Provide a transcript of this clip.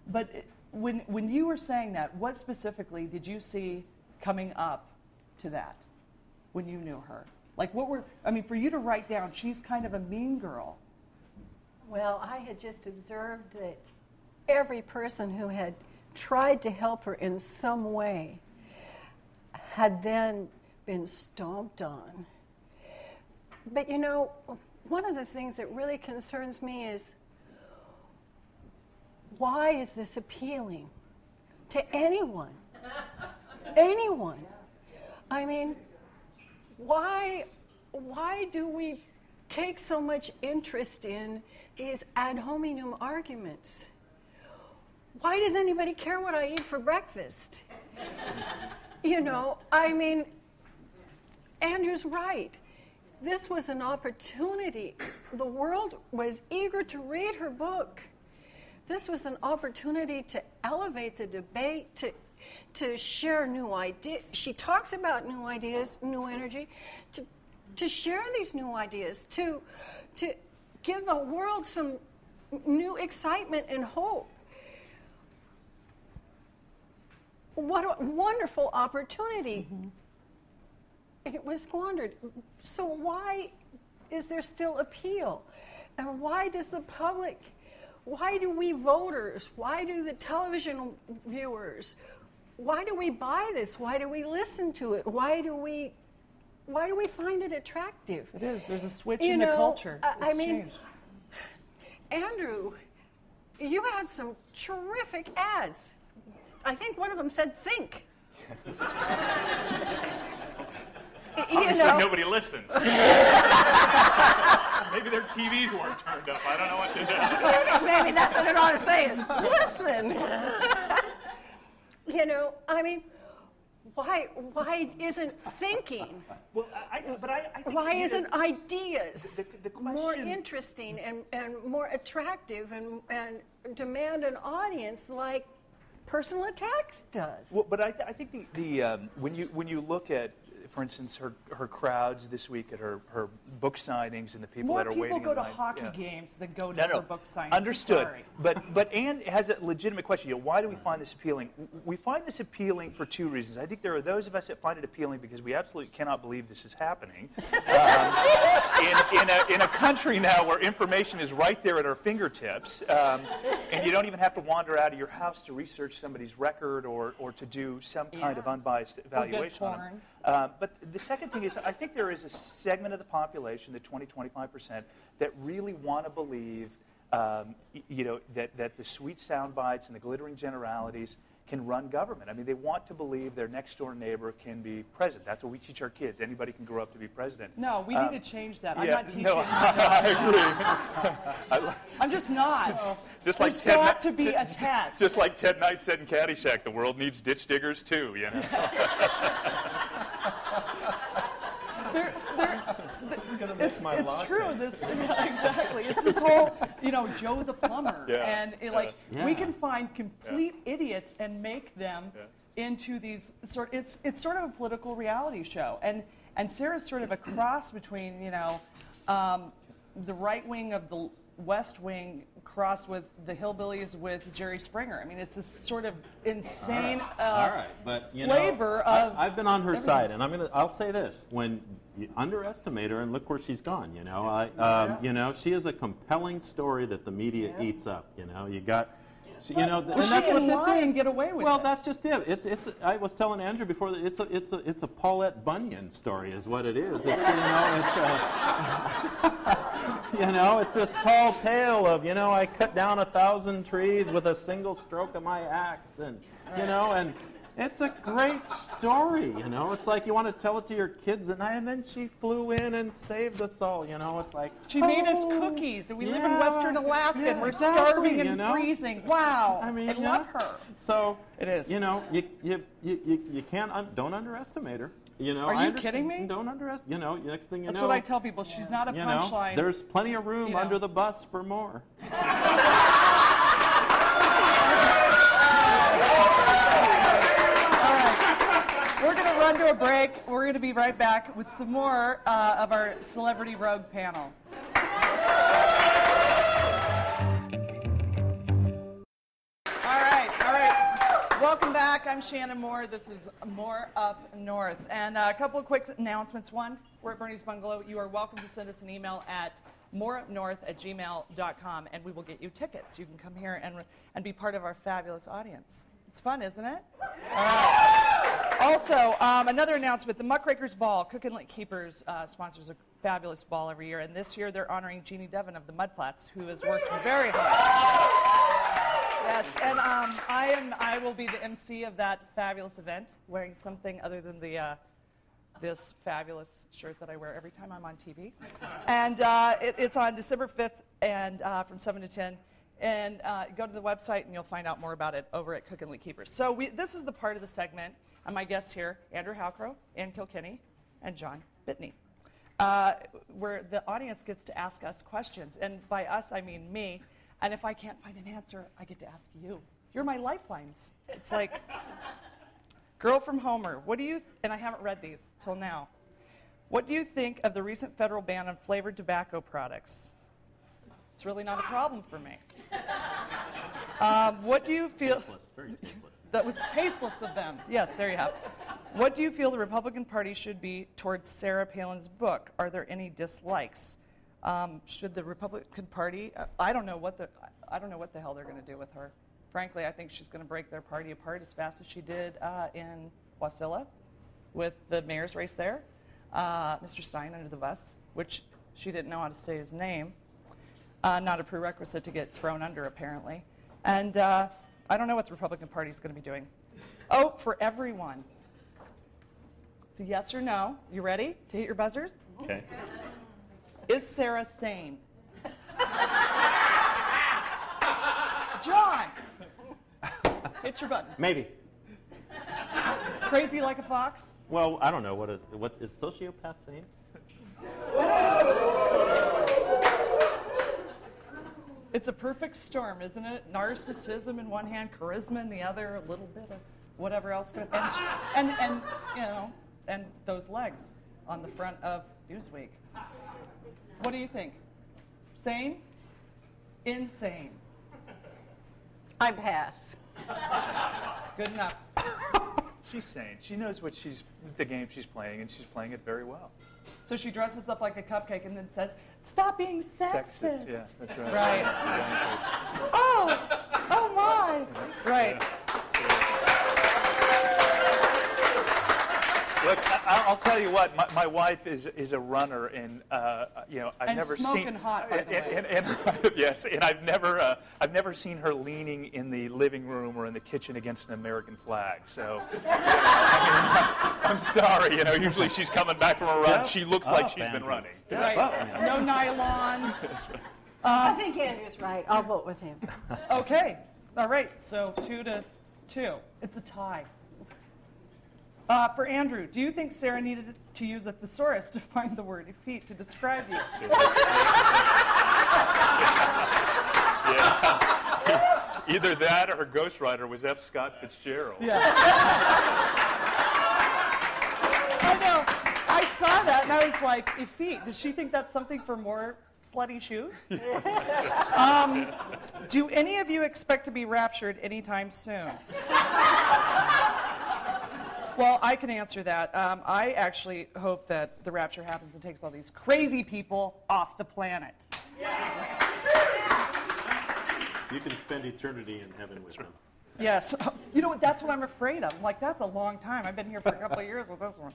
But when you were saying that, what specifically did you see coming up to that when you knew her? Like, I mean, for you to write down, she's kind of a mean girl. Well, I had just observed that every person who had tried to help her in some way had then been stomped on. But you know, one of the things that really concerns me is, why is this appealing to anyone? Anyone. I mean, why do we take so much interest in these ad hominem arguments? Why does anybody care what I eat for breakfast? You know, I mean, Andrew's right. This was an opportunity. The world was eager to read her book. This was an opportunity to elevate the debate, to share new ideas. She talks about new ideas, new energy, to share these new ideas, to give the world some new excitement and hope. What a wonderful opportunity. Mm-hmm. And it was squandered. So why is there still appeal? And why does the public, why do we voters, why do the television viewers, why do we buy this? Why do we listen to it? Why do we find it attractive? It is. There's a switch in the culture. I mean, changed. Andrew, you had some terrific ads. I think one of them said "think." Obviously, nobody listens. Maybe their TVs weren't turned up. I don't know what to do. Maybe that's what it ought to say is listen. You know, I mean, why isn't thinking? Well, I think why isn't ideas the question, more interesting and more attractive and demand an audience like Personal Attacks does? Well, but I think the when you look at, for instance, her crowds this week at her book signings and the people that are waiting. More people go to hockey games than go to her book signings. Understood. But Anne has a legitimate question. You know, why do we find this appealing? We find this appealing for two reasons. I think there are those of us that find it appealing because we absolutely cannot believe this is happening. In a country now where information is right there at our fingertips, and you don't even have to wander out of your house to research somebody's record or to do some kind of unbiased evaluation on them. But the second thing is, I think there is a segment of the population, the 20-25%, that really want to believe, you know, that the sweet sound bites and the glittering generalities can run government. I mean, they want to believe their next-door neighbor can be president. That's what we teach our kids. Anybody can grow up to be president. No, we need to change that. I'm not teaching. No, I agree. I'm just not. Just like There's Ted got to be a test. Just like Ted Knight said in Caddyshack, the world needs ditch diggers too, you know. It's true. Exactly. It's this whole, you know, Joe the plumber, and we can find complete idiots and make them into these sort. It's sort of a political reality show, and Sarah's sort of a cross between, you know, the right wing of the West Wing crossed with the hillbillies with Jerry Springer. I mean, it's this sort of insane but, you flavor know, of. I've been on her side, and I'll say this: when you underestimate her, and look where she's gone. You know, you know, she is a compelling story that the media eats up. You know, you got. You know, and she that's can what lie this is. and get away with well, it. that's just it. It's. I was telling Andrew before that it's a Paulette Bunyan story, is what it is. It's, you know, it's you know, it's this tall tale of, you know, I cut down 1,000 trees with a single stroke of my axe, and you know, and it's a great story. You know, it's like you want to tell it to your kids at night, and then she flew in and saved us all. You know, it's like she made us cookies, and we live in Western Alaska, and we're starving and freezing. Wow, I mean, I love her. So it is. You know, you can't don't underestimate her. You know, are you kidding me? Don't underestimate. You know, next thing you know. That's what I tell people. She's not a punchline. There's plenty of room under the bus for more. We're going to run to a break. We're going to be right back with some more of our Celebrity Rogue panel. All welcome back. I'm Shannon Moore. This is More Up North. And a couple of quick announcements. One, we're at Bernie's Bungalow. You are welcome to send us an email at moreupnorth@gmail.com, and we will get you tickets. You can come here and be part of our fabulous audience. It's fun, isn't it? All right. Also, another announcement, the Muckrakers Ball, Cook and Lake Keepers sponsors a fabulous ball every year, and this year they're honoring Jeannie Devon of the Mudflats, who has worked very hard. Yes, and I will be the MC of that fabulous event, wearing something other than the this fabulous shirt that I wear every time I'm on TV. And it's on December 5th and from 7 to 10. And go to the website and you'll find out more about it over at Cook and Lake Keepers. So this is the part of the segment, and my guests here, Andrew Halcrow, Ann Kilkenny, and John Bitney, where the audience gets to ask us questions. And by us, I mean me. And if I can't find an answer, I get to ask you. You're my lifelines. It's like, Girl from Homer, what do you, and I haven't read these till now. What do you think of the recent federal ban on flavored tobacco products? It's really not a problem for me. What do you feel? Tasteless, very tasteless. That was tasteless of them. Yes, there you have. What do you feel the Republican Party should be towards Sarah Palin's book? Are there any dislikes? Should the Republican Party? I don't know what the hell they're going to do with her. Frankly, I think she's going to break their party apart as fast as she did in Wasilla, with the mayor's race there. Mr. Stein under the bus, which she didn't know how to say his name. Not a prerequisite to get thrown under, apparently. And I don't know what the Republican Party is going to be doing. Oh, for everyone. It's a yes or no. You ready to hit your buzzers? Okay. Is Sarah sane? John! Hit your button. Maybe. Crazy like a fox? Well, I don't know. What is sociopath sane? It's a perfect storm, isn't it? Narcissism in one hand, charisma in the other, a little bit of whatever else. And you know, and those legs on the front of Newsweek. What do you think? Sane? Insane. I pass. Good enough. She's sane. She knows what the game she's playing, and she's playing it very well. So she dresses up like a cupcake and then says, "Stop being sexist." Yeah, that's right. Right. Exactly. Oh my. Right. Look, I'll tell you what. My wife is a runner, and you know, I've never smoking seen hot, by the way. And yes, and I've never seen her leaning in the living room or in the kitchen against an American flag. So, I'm sorry. You know, usually she's coming back from a run. She looks like she's been running. Right. No nylons. I think Andrew's right. I'll vote with him. Okay. All right. So 2-2. It's a tie. For Andrew, do you think Sarah needed to use a thesaurus to find the word effete to describe you? Yeah. Either that or her ghostwriter was F. Scott Fitzgerald. Yeah. I know. I saw that and I was like, effete. Does she think that's something for more slutty shoes? Do any of you expect to be raptured anytime soon? Well, I can answer that. I actually hope that the rapture happens and takes all these crazy people off the planet. You can spend eternity in heaven with them. Yes. You know what? That's what I'm afraid of. I'm like, that's a long time. I've been here for a couple of years with this one.